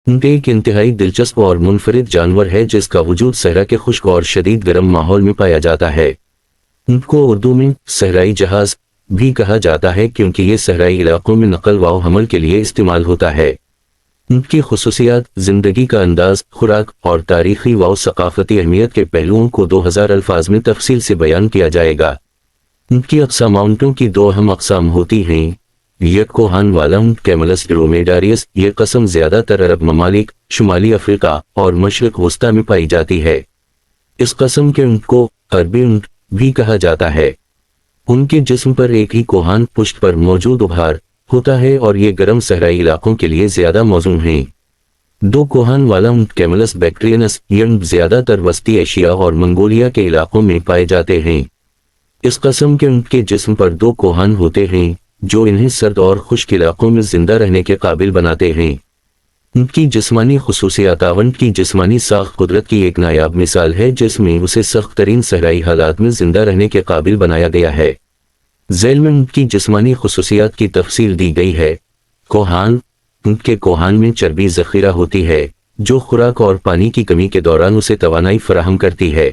ایک انتہائی دلچسپ اور منفرد جانور ہے جس کا وجود صحرا کے خشک اور شدید گرم ماحول میں پایا جاتا ہے۔ ان کو اردو میں صحرائی جہاز بھی کہا جاتا ہے کیونکہ یہ صحرائی علاقوں میں نقل و حمل کے لیے استعمال ہوتا ہے۔ ان کی خصوصیات، زندگی کا انداز، خوراک اور تاریخی و ثقافتی اہمیت کے پہلوؤں کو 2000 الفاظ میں تفصیل سے بیان کیا جائے گا۔ ان کی اقسام اونٹوں کی دو اہم اقسام ہوتی ہیں۔ یک کوہان والا اونٹ کیملس ڈرومیڈاریس، یہ قسم زیادہ تر عرب ممالک، شمالی افریقہ اور مشرق وسطیٰ میں پائی جاتی ہے۔ اس قسم کے اونٹ کو عربی اونٹ بھی کہا جاتا ہے۔ ان کے جسم پر ایک ہی کوہان پشت پر موجود ابھار ہوتا ہے اور یہ گرم صحرائی علاقوں کے لیے زیادہ موزوں ہیں۔ دو کوہان والا اونٹ کیملس بیکٹرینس، یہ اونٹ زیادہ تر وسطی ایشیا اور منگولیا کے علاقوں میں پائے جاتے ہیں۔ اس قسم کے اونٹ کے جسم پر دو کوہان ہوتے ہیں جو انہیں سرد اور خشک علاقوں میں زندہ رہنے کے قابل بناتے ہیں۔ ان کی جسمانی خصوصیات، اونٹ کی جسمانی ساخت قدرت کی ایک نایاب مثال ہے جس میں اسے سخت ترین صحرائی حالات میں زندہ رہنے کے قابل بنایا گیا ہے۔ ذیل میں اونٹ کی جسمانی خصوصیات کی تفصیل دی گئی ہے۔ کوہان، اونٹ کے کوہان میں چربی ذخیرہ ہوتی ہے جو خوراک اور پانی کی کمی کے دوران اسے توانائی فراہم کرتی ہے۔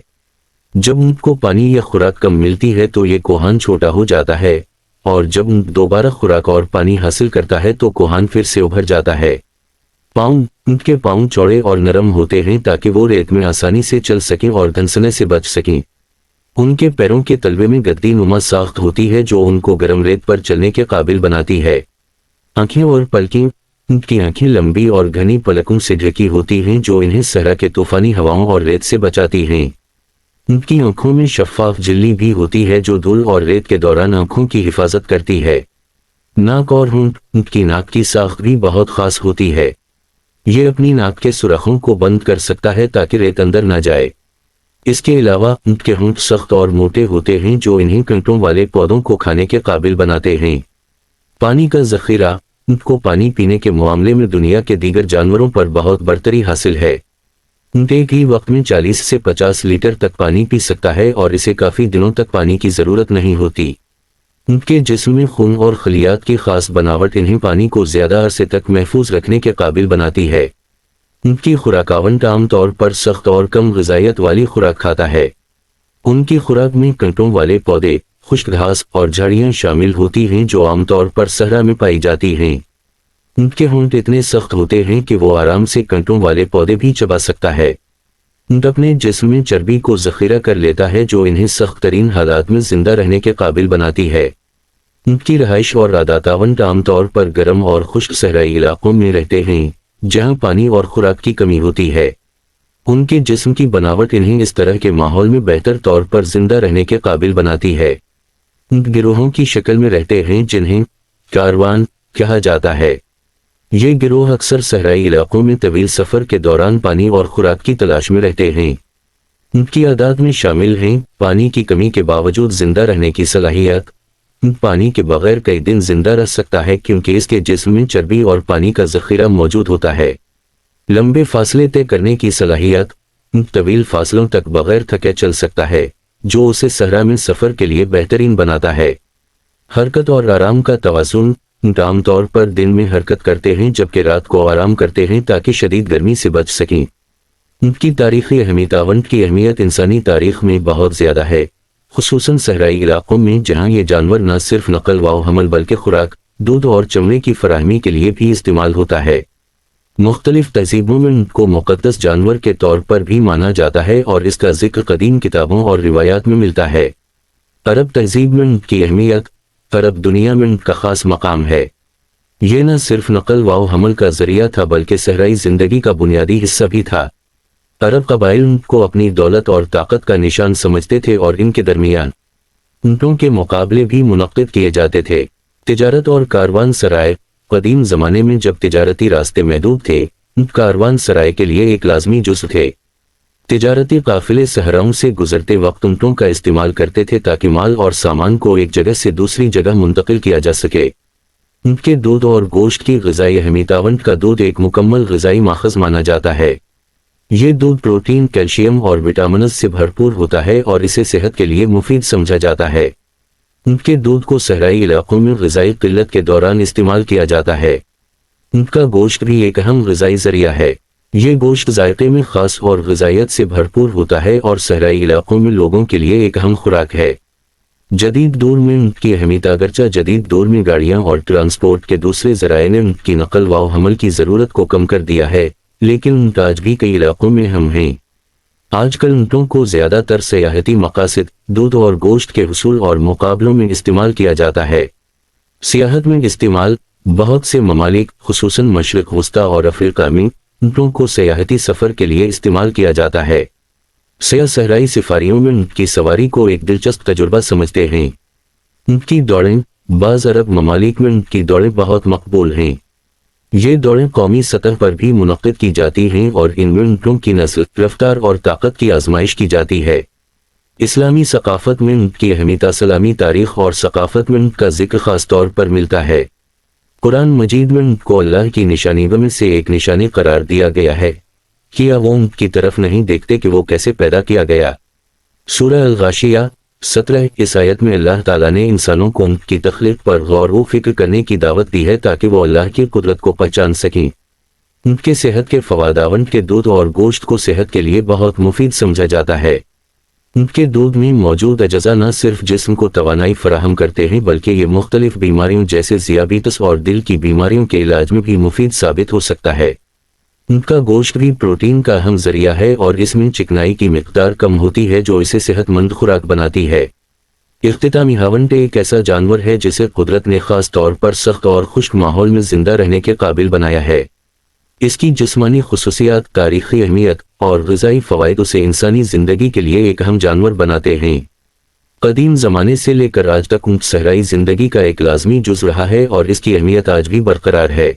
جب اونٹ کو پانی یا خوراک کم ملتی ہے تو یہ کوہان چھوٹا ہو جاتا ہے، اور جب اونٹ دوبارہ خوراک اور پانی حاصل کرتا ہے تو کوہان پھر سے ابھر جاتا ہے۔ پاؤں، اونٹ کے پاؤں چوڑے اور نرم ہوتے ہیں تاکہ وہ ریت میں آسانی سے چل سکیں اور دھنسنے سے بچ سکیں۔ ان کے پیروں کے تلوے میں گدی نما ساخت ہوتی ہے جو ان کو گرم ریت پر چلنے کے قابل بناتی ہے۔ آنکھیں اور پلکیں، اونٹ کی آنکھیں لمبی اور گھنی پلکوں سے ڈھکی ہوتی ہیں جو انہیں صحرا کے طوفانی ہواؤں اور ریت سے بچاتی ہیں۔ ان کی آنکھوں میں شفاف جھلی بھی ہوتی ہے جو دھول اور ریت کے دوران آنکھوں کی حفاظت کرتی ہے۔ ناک اور ہونٹ، اونٹ کی ناک کی ساخت بھی بہت خاص ہوتی ہے۔ یہ اپنی ناک کے سوراخوں کو بند کر سکتا ہے تاکہ ریت اندر نہ جائے۔ اس کے علاوہ اونٹ کے ہونٹ سخت اور موٹے ہوتے ہیں جو انہیں کنٹوں والے پودوں کو کھانے کے قابل بناتے ہیں۔ پانی کا ذخیرہ، اونٹ کو پانی پینے کے معاملے میں دنیا کے دیگر جانوروں پر بہت برتری حاصل ہے۔ اونٹ ایک ہی وقت میں 40 سے 50 لیٹر تک پانی پی سکتا ہے اور اسے کافی دنوں تک پانی کی ضرورت نہیں ہوتی۔ اونٹ کے جسم میں خون اور خلیات کی خاص بناوٹ انہیں پانی کو زیادہ عرصے تک محفوظ رکھنے کے قابل بناتی ہے۔ ان کی خوراک، اونٹ عام طور پر سخت اور کم غذائیت والی خوراک کھاتا ہے۔ ان کی خوراک میں کنٹوں والے پودے، خشک گھاس اور جھاڑیاں شامل ہوتی ہیں جو عام طور پر صحرا میں پائی جاتی ہیں۔ ان کے ہونٹ اتنے سخت ہوتے ہیں کہ وہ آرام سے کنٹوں والے پودے بھی چبا سکتا ہے۔ اونٹ اپنے جسم میں چربی کو ذخیرہ کر لیتا ہے جو انہیں سخت ترین حالات میں زندہ رہنے کے قابل بناتی ہے۔ ان کی رہائش اور عادات، اونٹ عام طور پر گرم اور خشک صحرائی علاقوں میں رہتے ہیں جہاں پانی اور خوراک کی کمی ہوتی ہے۔ ان کے جسم کی بناوٹ انہیں اس طرح کے ماحول میں بہتر طور پر زندہ رہنے کے قابل بناتی ہے۔ اونٹ گروہوں کی شکل میں رہتے ہیں جنہیں کاروان کہا جاتا ہے۔ یہ گروہ اکثر صحرائی علاقوں میں طویل سفر کے دوران پانی اور خوراک کی تلاش میں رہتے ہیں۔ ان کی عادات میں شامل ہیں پانی کی کمی کے باوجود زندہ رہنے کی صلاحیت۔ پانی کے بغیر کئی دن زندہ رہ سکتا ہے کیونکہ اس کے جسم میں چربی اور پانی کا ذخیرہ موجود ہوتا ہے۔ لمبے فاصلے طے کرنے کی صلاحیت، طویل فاصلوں تک بغیر تھکے چل سکتا ہے جو اسے صحرا میں سفر کے لیے بہترین بناتا ہے۔ حرکت اور آرام کا توازن، عام طور پر دن میں حرکت کرتے ہیں جبکہ رات کو آرام کرتے ہیں تاکہ شدید گرمی سے بچ سکیں۔ ان کی تاریخی اہمیت، اونٹ کی اہمیت انسانی تاریخ میں بہت زیادہ ہے، خصوصاً صحرائی علاقوں میں جہاں یہ جانور نہ صرف نقل و حمل بلکہ خوراک، دودھ اور چمڑے کی فراہمی کے لیے بھی استعمال ہوتا ہے۔ مختلف تہذیبوں میں اونٹ کو مقدس جانور کے طور پر بھی مانا جاتا ہے اور اس کا ذکر قدیم کتابوں اور روایات میں ملتا ہے۔ عرب تہذیب میں اونٹ کی اہمیت، عرب دنیا میں اونٹ کا خاص مقام ہے۔ یہ نہ صرف نقل و حمل کا ذریعہ تھا بلکہ صحرائی زندگی کا بنیادی حصہ بھی تھا۔ عرب قبائل اونٹ کو اپنی دولت اور طاقت کا نشان سمجھتے تھے اور ان کے درمیان اونٹوں کے مقابلے بھی منعقد کیے جاتے تھے۔ تجارت اور کاروان سرائے، قدیم زمانے میں جب تجارتی راستے محدود تھے، اونٹ کاروان سرائے کے لیے ایک لازمی جزو تھے۔ تجارتی قافلے صحراؤں سے گزرتے وقت اونٹوں کا استعمال کرتے تھے تاکہ مال اور سامان کو ایک جگہ سے دوسری جگہ منتقل کیا جا سکے۔ اونٹ کے دودھ اور گوشت کی غذائی اہمیت، اونٹ کا دودھ ایک مکمل غذائی ماخذ مانا جاتا ہے۔ یہ دودھ پروٹین، کیلشیم اور وٹامنز سے بھرپور ہوتا ہے اور اسے صحت کے لیے مفید سمجھا جاتا ہے۔ اونٹ کے دودھ کو صحرائی علاقوں میں غذائی قلت کے دوران استعمال کیا جاتا ہے۔ اونٹ کا گوشت بھی ایک اہم غذائی ذریعہ ہے۔ یہ گوشت ذائقے میں خاص اور غذائیت سے بھرپور ہوتا ہے اور صحرائی علاقوں میں لوگوں کے لیے ایک اہم خوراک ہے۔ جدید دور میں اونٹ کی اہمیت اگرچہ جدید دور میں گاڑیاں اور ٹرانسپورٹ کے دوسرے ذرائع نے اونٹ کی نقل و حمل کی ضرورت کو کم کر دیا ہے، لیکن اونٹ آج بھی کئی علاقوں میں اہم ہیں۔ آج کل اونٹوں کو زیادہ تر سیاحتی مقاصد، دودھ اور گوشت کے حصول اور مقابلوں میں استعمال کیا جاتا ہے۔ سیاحت میں استعمال: بہت سے ممالک خصوصاً مشرق وسطیٰ اور افریقہ میں اونٹوں کو سیاحتی سفر کے لیے استعمال کیا جاتا ہے۔ سیاح صحرائی سفاریوں میں اونٹ کی سواری کو ایک دلچسپ تجربہ سمجھتے ہیں۔ اونٹ کی دوڑیں: بعض عرب ممالک میں اونٹ کی دوڑیں بہت مقبول ہیں۔ یہ دوڑیں قومی سطح پر بھی منعقد کی جاتی ہیں اور ان میں اونٹوں کی نسل، رفتار اور طاقت کی آزمائش کی جاتی ہے۔ اسلامی ثقافت میں اونٹ کی اہمیت: اسلامی تاریخ اور ثقافت میں اونٹ کا ذکر خاص طور پر ملتا ہے۔ قرآن مجید میں اونٹ کو اللہ کی نشانیوں میں سے ایک نشانی قرار دیا گیا ہے۔ کیا وہ اونٹ کی طرف نہیں دیکھتے کہ وہ کیسے پیدا کیا گیا؟ سورہ الغاشیہ 17 اس آیت میں اللہ تعالیٰ نے انسانوں کو اونٹ کی تخلیق پر غور و فکر کرنے کی دعوت دی ہے تاکہ وہ اللہ کی قدرت کو پہچان سکیں۔ اونٹ کے صحت کے فوائد: اونٹ کے دودھ اور گوشت کو صحت کے لیے بہت مفید سمجھا جاتا ہے۔ اونٹ کے دودھ میں موجود اجزا نہ صرف جسم کو توانائی فراہم کرتے ہیں بلکہ یہ مختلف بیماریوں جیسے ذیابیطس اور دل کی بیماریوں کے علاج میں بھی مفید ثابت ہو سکتا ہے۔ اونٹ کا گوشت بھی پروٹین کا اہم ذریعہ ہے اور اس میں چکنائی کی مقدار کم ہوتی ہے جو اسے صحت مند خوراک بناتی ہے۔ اختتامی: اونٹ ایک ایسا جانور ہے جسے قدرت نے خاص طور پر سخت اور خشک ماحول میں زندہ رہنے کے قابل بنایا ہے۔ اس کی جسمانی خصوصیات، تاریخی اہمیت اور غذائی فوائد اسے انسانی زندگی کے لیے ایک اہم جانور بناتے ہیں۔ قدیم زمانے سے لے کر آج تک اونٹ صحرائی زندگی کا ایک لازمی جزو رہا ہے اور اس کی اہمیت آج بھی برقرار ہے۔